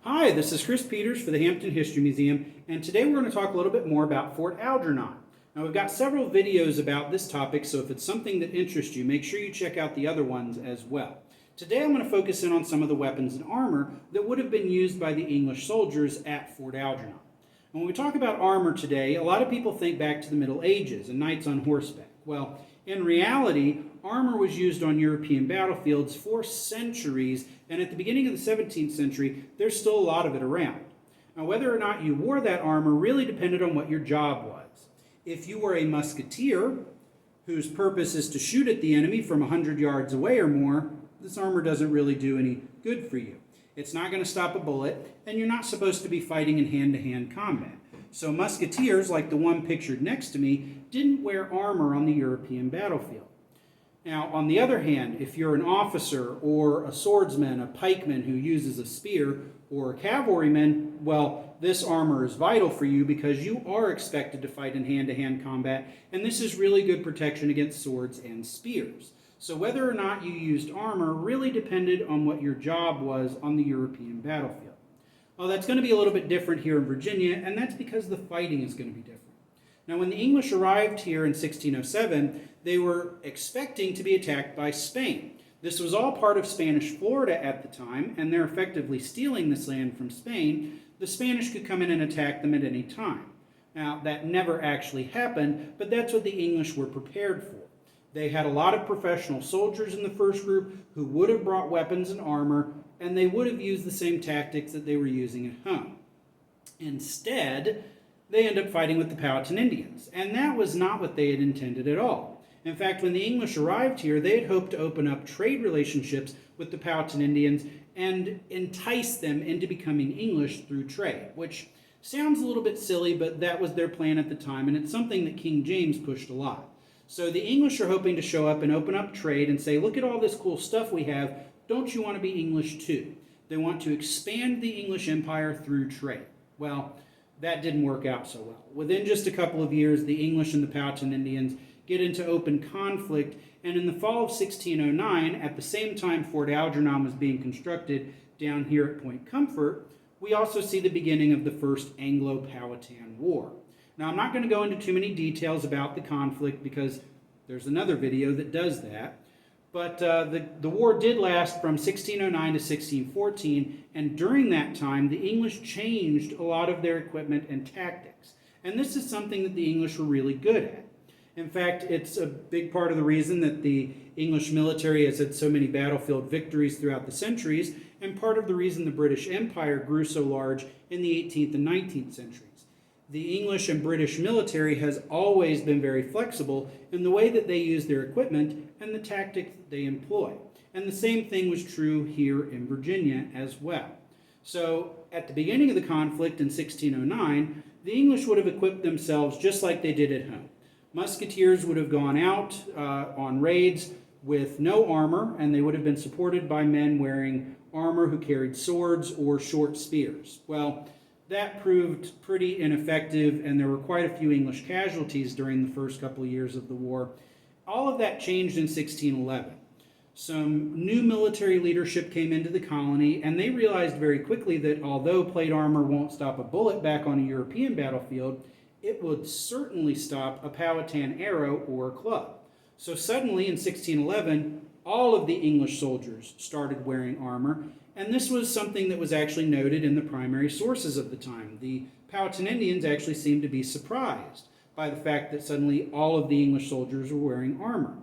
Hi, this is Kris for the Hampton History Museum, and today we're going to talk a little bit more about Fort Algernon. Now, we've got several videos about this topic, so if it's something that interests you, make sure you check out the other ones as well. Today I'm going to focus in on some of the weapons and armor that would have been used by the English soldiers at Fort Algernon. When we talk about armor today, a lot of people think back to the Middle Ages and knights on horseback. Well, in reality, armor was used on European battlefields for centuries, and at the beginning of the 17th century, there's still a lot of it around. Now, whether or not you wore that armor really depended on what your job was. If you were a musketeer, whose purpose is to shoot at the enemy from 100 yards away or more, this armor doesn't really do any good for you. It's not going to stop a bullet, and you're not supposed to be fighting in hand-to-hand combat. So musketeers, like the one pictured next to me, didn't wear armor on the European battlefield. Now, on the other hand, if you're an officer or a swordsman, a pikeman who uses a spear, or a cavalryman, well, this armor is vital for you because you are expected to fight in hand-to-hand combat, and this is really good protection against swords and spears. So whether or not you used armor really depended on what your job was on the European battlefield. Well, that's going to be a little bit different here in Virginia, and that's because the fighting is going to be different. Now, when the English arrived here in 1607, they were expecting to be attacked by Spain. This was all part of Spanish Florida at the time, and they're effectively stealing this land from Spain. The Spanish could come in and attack them at any time. Now, that never actually happened, but that's what the English were prepared for. They had a lot of professional soldiers in the first group who would have brought weapons and armor, and they would have used the same tactics that they were using at home. Instead, they end up fighting with the Powhatan Indians, and that was not what they had intended at all. In fact, when the English arrived here, they had hoped to open up trade relationships with the Powhatan Indians and entice them into becoming English through trade, which sounds a little bit silly, but that was their plan at the time, and it's something that King James pushed a lot. So the English are hoping to show up and open up trade and say, look at all this cool stuff we have, don't you want to be English too? They want to expand the English empire through trade. Well, that didn't work out so well. Within just a couple of years, the English and the Powhatan Indians get into open conflict, and in the fall of 1609, at the same time Fort Algernon was being constructed down here at Point Comfort, we also see the beginning of the First Anglo Powhatan War. Now, I'm not going to go into too many details about the conflict because there's another video that does that, but the war did last from 1609 to 1614, and during that time, the English changed a lot of their equipment and tactics. And this is something that the English were really good at. In fact, it's a big part of the reason that the English military has had so many battlefield victories throughout the centuries, and part of the reason the British Empire grew so large in the 18th and 19th centuries. The English and British military has always been very flexible in the way that they use their equipment and the tactics that they employ. And the same thing was true here in Virginia as well. So at the beginning of the conflict in 1609, the English would have equipped themselves just like they did at home. Musketeers would have gone out on raids with no armor, and they would have been supported by men wearing armor who carried swords or short spears. Well, that proved pretty ineffective, and there were quite a few English casualties during the first couple of years of the war. All of that changed in 1611. Some new military leadership came into the colony, and they realized very quickly that although plate armor won't stop a bullet back on a European battlefield, it would certainly stop a Powhatan arrow or a club. So suddenly in 1611, all of the English soldiers started wearing armor, and this was something that was actually noted in the primary sources of the time. The Powhatan Indians actually seemed to be surprised by the fact that suddenly all of the English soldiers were wearing armor.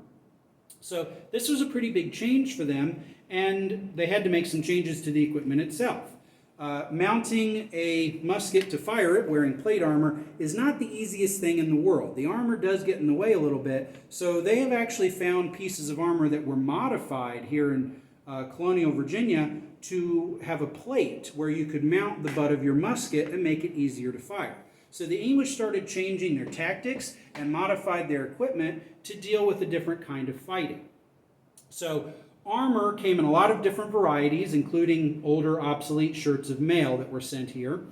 So this was a pretty big change for them, and they had to make some changes to the equipment itself. Mounting a musket to fire it wearing plate armor is not the easiest thing in the world. The armor does get in the way a little bit, so they have actually found pieces of armor that were modified here in colonial Virginia to have a plate where you could mount the butt of your musket and make it easier to fire. So the English started changing their tactics and modified their equipment to deal with a different kind of fighting. So armor came in a lot of different varieties, including older, obsolete shirts of mail that were sent here.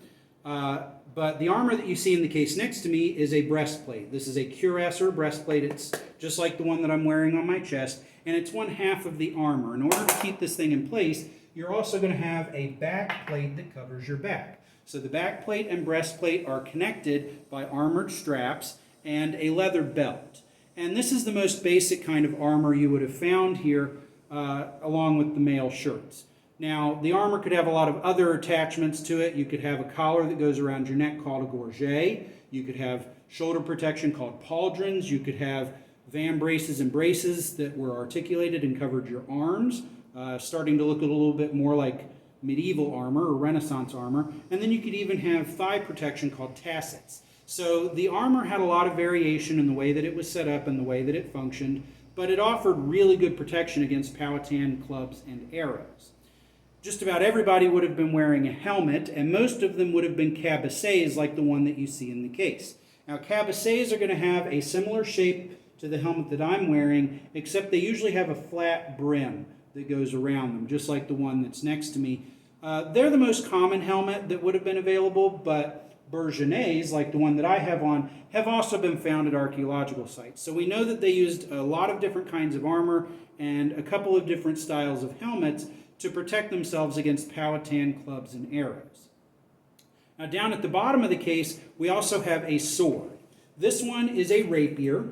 But the armor that you see in the case next to me is a breastplate. This is a cuirass breastplate. It's just like the one that I'm wearing on my chest, and it's one half of the armor. In order to keep this thing in place, you're also going to have a back plate that covers your back. So the back plate and breastplate are connected by armored straps and a leather belt. And this is the most basic kind of armor you would have found here, along with the male shirts. Now, the armor could have a lot of other attachments to it. You could have a collar that goes around your neck called a gorget. You could have shoulder protection called pauldrons. You could have van braces and braces that were articulated and covered your arms, starting to look a little bit more like medieval armor or Renaissance armor. And then you could even have thigh protection called tassets. So the armor had a lot of variation in the way that it was set up and the way that it functioned, but it offered really good protection against Powhatan clubs and arrows. Just about everybody would have been wearing a helmet, and most of them would have been cabossets like the one that you see in the case. Now, cabossets are going to have a similar shape to the helmet that I'm wearing, except they usually have a flat brim that goes around them, just like the one that's next to me. They're the most common helmet that would have been available, but bergenets, like the one that I have on, have also been found at archaeological sites. So we know that they used a lot of different kinds of armor and a couple of different styles of helmets to protect themselves against Powhatan clubs and arrows. Now, down at the bottom of the case, we also have a sword. This one is a rapier,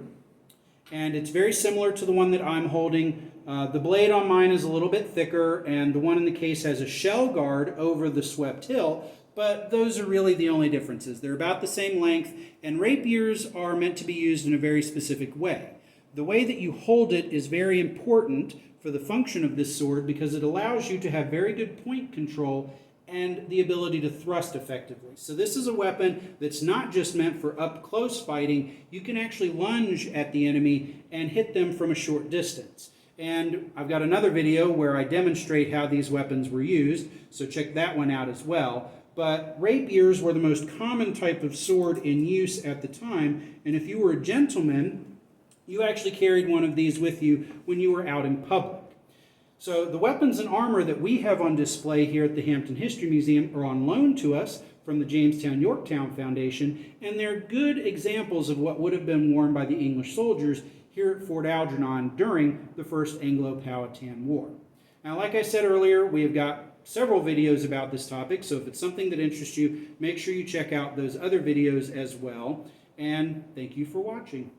and it's very similar to the one that I'm holding. The blade on mine is a little bit thicker, and the one in the case has a shell guard over the swept hilt, but those are really the only differences. They're about the same length, and rapiers are meant to be used in a very specific way. The way that you hold it is very important for the function of this sword because it allows you to have very good point control and the ability to thrust effectively. So this is a weapon that's not just meant for up-close fighting. You can actually lunge at the enemy and hit them from a short distance. And I've got another video where I demonstrate how these weapons were used, so check that one out as well. But rapiers were the most common type of sword in use at the time, and if you were a gentleman, you actually carried one of these with you when you were out in public. So the weapons and armor that we have on display here at the Hampton History Museum are on loan to us from the Jamestown-Yorktown Foundation, and they're good examples of what would have been worn by the English soldiers here at Fort Algernon during the First Anglo Powhatan War. Now, like I said earlier, we have got several videos about this topic, so if it's something that interests you, make sure you check out those other videos as well, and thank you for watching.